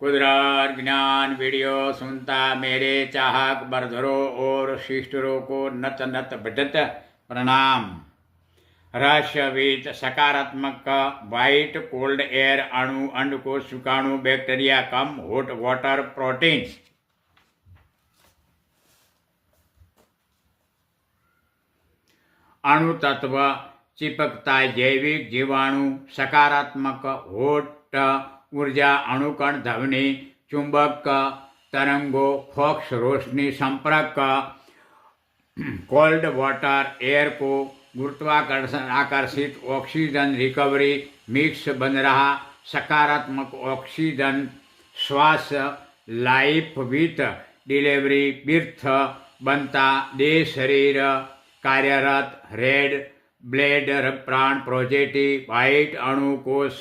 कुदरत ज्ञान वीडियो सुनता मेरे चाहक बरधरों और शिष्टरों को नत नत भजत प्रणाम। रहस्यविद सकारात्मक वाइट कोल्ड एयर अणु अंडकोश शुक्राणु बैक्टीरिया कम हॉट वाटर प्रोटीन्स। अणु तत्व चिपकता जैविक जीवाणु सकारात्मक हॉट ऊर्जा अणुकण ध्वनि चुंबक तरंगों फॉक्स रोशनी संपर्क कोल्ड वाटर एयर को गुरुत्वाकर्षण आकर्षित ऑक्सीजन रिकवरी मिक्स बन रहा सकारात्मक ऑक्सीजन श्वास लाइफ विथ डिलीवरी बिर्थ बनता दे शरीर कार्यरत रेड ब्लेड प्राण प्रोजेटिव वाइट अणु कोश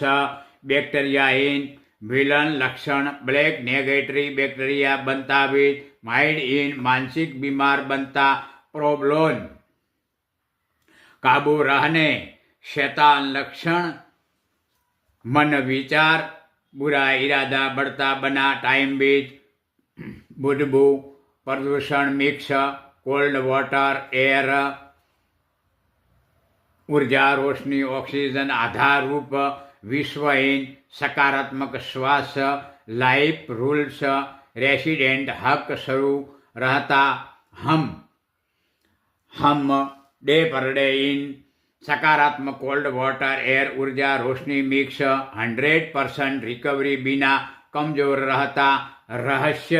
बैक्टीरिया इन विलन लक्षण ब्लैक नेगेटरी बैक्टीरिया बनता विथ माइंड इन मानसिक बीमार बनता प्रोब्लोन काबू रहने शैतान लक्षण मन विचार बुरा इरादा बढ़ता बना टाइम बीज बुदबू प्रदूषण मिक्स कोल्ड वाटर एयर ऊर्जा रोशनी ऑक्सीजन आधार रूप विश्वहीन सकारात्मक श्वास लाइफ रूल्स रेसिडेंट हक शुरू रहता हम डे पर डे इन सकारात्मक कोल्ड वाटर एयर ऊर्जा रोशनी मिक्स 100% रिकवरी बिना कमजोर रहता रहस्य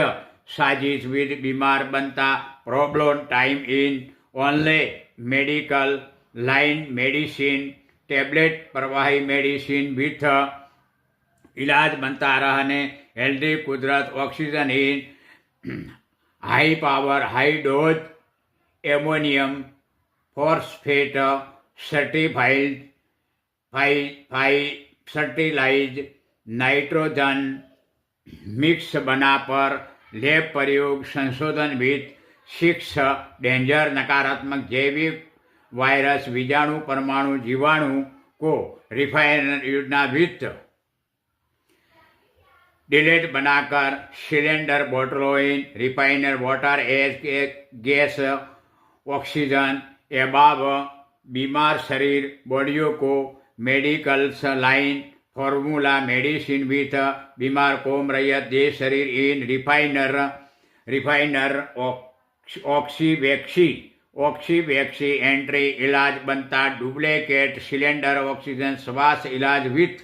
साजिश विद बीमार बनता problem time in only medical line medicine tablet प्रवाही मेडिसिन विथ इलाज बनता रहने हेल्दी कुदरत oxygen in high power high dose ammonium phosphate सर्टिलाइज नाइट्रोजन मिक्स बना पर लैब प्रयोग संशोधन विथ 6 डेंजर नकारात्मक जैविक वायरस बीजाणु परमाणु जीवाणु को रिफाइनर योजना विथ डिलेट बनाकर सिलेंडर बोतलों in refiner water as gas oxygen above बीमार शरीर बॉडियों को medical line formula medicine with बीमार कोम रैयत दे शरीर इन रिफाइनर ऑक्सीवैक्सी एंट्री इलाज बनता डुप्लीकेट सिलेंडर ऑक्सीजन श्वास इलाज विथ